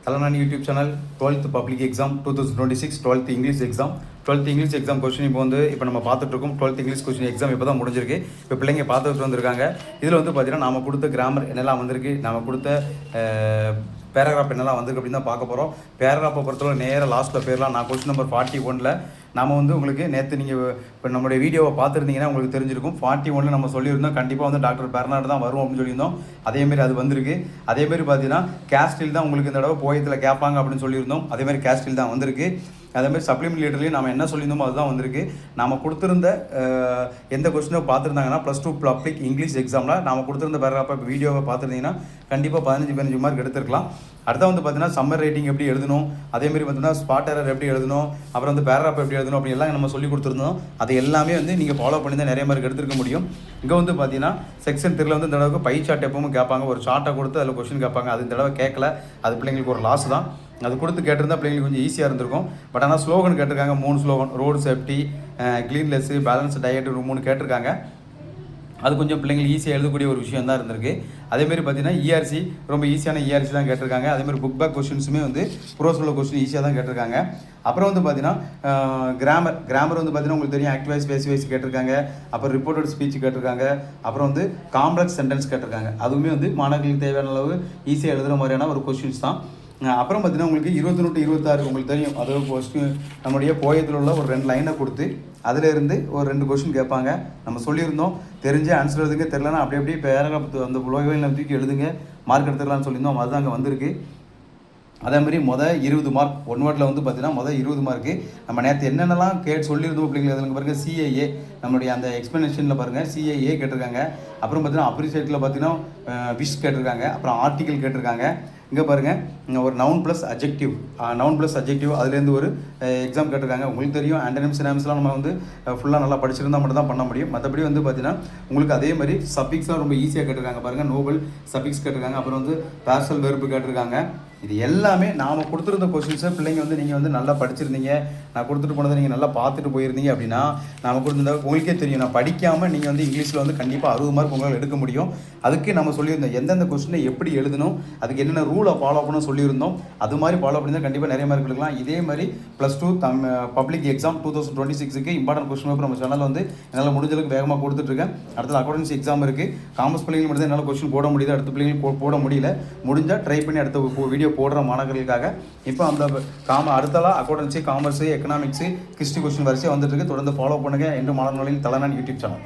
Talanan YouTube channel 12th public exam 2026 12th English exam 12th English exam question இப்போ நம்ம பார்த்துட்டு இருக்கோம். 12th English question exam இப்போ தான் முடிஞ்சிருக்கு. இப்போ பிள்ளைங்க பார்த்துட்டு வந்திருக்காங்க. இதில் பார்த்தீங்கன்னா நாம கொடுத்த கிராமர் என்னெல்லாம் வந்திருக்கு, நாம கொடுத்த பேராகிராஃப் என்னெல்லாம் வந்திருக்கு அப்படின்னு தான் பார்க்க போகிறோம். பேராகிராஃபை பொறுத்தவரை நேராக லாஸ்ட்டில் போயிடலாம். நான் கொஸ்டின் நம்பர் 41 நாம் உங்களுக்கு நேற்று நீங்கள் இப்போ நம்மளுடைய வீடியோவை பார்த்துருந்தீங்கன்னா உங்களுக்கு தெரிஞ்சிருக்கும். 41 நம்ம சொல்லியிருந்தோம் கண்டிப்பாக டாக்டர் பெர்னார்டு தான் வரும் அப்படின்னு சொல்லியிருந்தோம். அதேமாரி அது வந்திருக்கு. அதேமாரி பார்த்தீங்கன்னா கேஸ்டில் தான் உங்களுக்கு இந்த தடவை போயத்தில் கேட்பாங்க அப்படின்னு சொல்லியிருந்தோம். அதேமாதிரி கேஸ்டில் தான் வந்திருக்கு. அதேமாதிரி சப்ளிமெண்ட் லீடர்லேயும் நம்ம என்ன சொல்லியிருந்தோமோ அதுதான் வந்திருக்கு. நம்ம கொடுத்துருந்த எந்த கொஸ்டினோ பார்த்துருந்தாங்கன்னா +2 பப்ளிக் இங்கிலீஷ் எக்ஸாமில் நாம் கொடுத்துருந்த பேராகிராஃபை இப்போ வீடியோவை பார்த்துருந்தீங்கன்னா கண்டிப்பாக 15 மார்க் எடுத்துருக்கலாம். அடுத்த பார்த்தீங்கன்னா சம்மர் ரைட்டிங் எப்படி எழுதணும், அதேமாதிரி பார்த்தீங்கன்னா ஸ்பாட் எரர் எப்படி எழுதணும், அப்புறம் பேராகிராஃப் எப்படி எழுதணும் அப்படி எல்லாம் நம்ம சொல்லி கொடுத்துருந்தோம். அது எல்லாமே நீங்கள் ஃபாலோ பண்ணி தான் நிறைய மார்க் எடுத்துருக்க முடியும். இங்கே பார்த்தீங்கன்னா செக்ஷன் 3 இந்த தடவை பை சார்ட் எப்பவும் கேட்பாங்க. ஒரு சார்ட்டை கொடுத்து அதில் கொஸ்டின் கேட்பாங்க. அது இந்த தடவை கேட்கல. அது பிள்ளைங்களுக்கு ஒரு லாஸ் தான். அது கொடுத்து கேட்டிருந்தா பிள்ளைங்களுக்கு கொஞ்சம் ஈஸியாக இருந்திருக்கும். பட் ஆனால் ஸ்லோகன் கேட்டிருக்காங்க. 3 slogan, road safety, cleanliness, balance diet 3 கேட்டிருக்காங்க. அது கொஞ்சம் பிள்ளைங்களுக்கு ஈஸியாக எழுதக்கூடிய ஒரு விஷயம் தான் இருந்திருக்கு. அதேமாரி பார்த்தீங்கன்னா இஆர்சி ரொம்ப ஈஸியான இஆர்சி தான் கேட்டிருக்காங்க. அதேமாதிரி புக் பேக் கொஸ்டின்ஸுமே ப்ரோஸ் உள்ள கொஸ்டின் ஈஸியாக தான் கேட்டிருக்காங்க. அப்புறம் பார்த்தீங்கன்னா கிராமர் பார்த்தீங்கன்னா உங்களுக்கு தெரியும் ஆக்டிவைஸ் பேசிவைஸ் கேட்டிருக்காங்க. அப்புறம் ரிப்போர்ட்டட் ஸ்பீச் கேட்டிருக்காங்க. அப்புறம் காம்ப்ளெக்ஸ் சென்டென்ஸ் கேட்டிருக்காங்க. அதுவுமே மாணவர்களுக்கு தேவையான அளவு ஈஸியாக எழுதுகிற மாதிரியான ஒரு கொஸ்டின்ஸ் தான். அப்புறம் பார்த்தீங்கன்னா உங்களுக்கு 21 to 26 உங்களுக்கு தெரியும். அதாவது ஃபஸ்ட்டு நம்முடைய போயத்தில் உள்ள ஒரு 2 லைனை கொடுத்து அதிலேருந்து ஒரு 2 கொஸ்டின் கேட்பாங்க. நம்ம சொல்லியிருந்தோம் தெரிஞ்சு ஆன்சர் எழுதுங்க, தெரிலனா அப்படியே பேராகிராஃப் அந்த லோகவையில் தூக்கி எழுதுங்க, மார்க் எடுத்துக்கலாம்னு சொல்லியிருந்தோம். அதுதான் அங்கே வந்திருக்கு. அதேமாதிரி 20 மார்க் ஒன் வேர்டில் பார்த்தீங்கன்னா 20 மார்க்கு நம்ம நேற்று என்னென்னலாம் சொல்லியிருந்தோம் அப்படிங்கிறது அதுக்கு பாருங்கள். சிஏஏ நம்மளுடைய அந்த எக்ஸ்ப்ளனேஷனில் பாருங்கள் சிஏஏ கேட்டிருக்காங்க. அப்புறம் பார்த்தீங்கன்னா அப்ரிசியேட்டில் பார்த்தீங்கன்னா விஷ் கேட்டிருக்காங்க. அப்புறம் ஆர்டிக்கல் கேட்டிருக்காங்க. இங்கே பாருங்கள் ஒரு நவுன் ப்ளஸ் அஜெக்டிவ் அதுலேருந்து ஒரு எக்ஸாம் கேட்டிருக்காங்க. உங்களுக்கு தெரியும் ஆண்டனிம்ஸ் சினானிம்ஸ்லாம் நம்ம ஃபுல்லாக நல்லா படிச்சிருந்தால் மட்டும் தான் பண்ண முடியும். மற்றபடி பார்த்தீங்கன்னா உங்களுக்கு அதே மாதிரி சஃபிக்ஸ்லாம் ரொம்ப ஈஸியாக கேட்டிருக்காங்க. பாருங்கள் நோபல் சஃபிக்ஸ் கேட்டிருக்காங்க. அப்புறம் பேர்சல் வெர்பு கேட்டிருக்காங்க. இது எல்லாமே நாம் கொடுத்துருந்த கொஸ்டின்ஸை பிள்ளைங்க நீங்கள் நல்லா படிச்சிருந்தீங்க, நான் கொடுத்துட்டு போனதை நீங்கள் நல்லா பார்த்துட்டு போயிருந்தீங்க அப்படின்னா நாம் கொடுத்துருந்தா உங்களுக்கே தெரியும். நான் படிக்காமல் நீங்கள் இங்கிலீஷில் கண்டிப்பாக 60 மார்க் உங்களால் எடுக்க முடியும். அதுக்கு நம்ம சொல்லியிருந்தோம் எந்தெந்த கொஸ்டினை எப்படி எழுதணும், அதுக்கு என்னென்ன ரூலை ஃபாலோ பண்ண சொல்லியிருந்தோம். அது மாதிரி ஃபாலோ பண்ணி தான் கண்டிப்பாக நிறைய மார்க் எடுக்கலாம். இதே மாதிரி +2 பப்ளிக் எக்ஸாம் 2026க்கு இம்பார்ட்டன்ட் கொஸ்டின் பேப்பர் நம்ம சேனலில் என்னால் முடிஞ்சளவுக்கு வேகமாக கொடுத்துட்ருக்கேன். அடுத்தது அக்கௌண்டன்சி எக்ஸாம் இருக்குது. காமர்ஸ் பிள்ளைங்க மட்டும் தான் என்னால் கொஸ்டின் போட முடியுது, அடுத்த பிள்ளைங்களுக்கு போட முடியல. முடிஞ்சால் ட்ரை பண்ணி அடுத்த வீடியோ போடுற மாணவர்களுக்காக இப்போ அந்த அடுத்தலாம் accountancy, commerce, economics, history question வரிசையாக வந்துட்டு இருக்கு. தொடர்ந்து ஃபாலோ பண்ணுங்கள். என்று மாணவர்களின் தலைநாள் யூடியூப் சேனல்.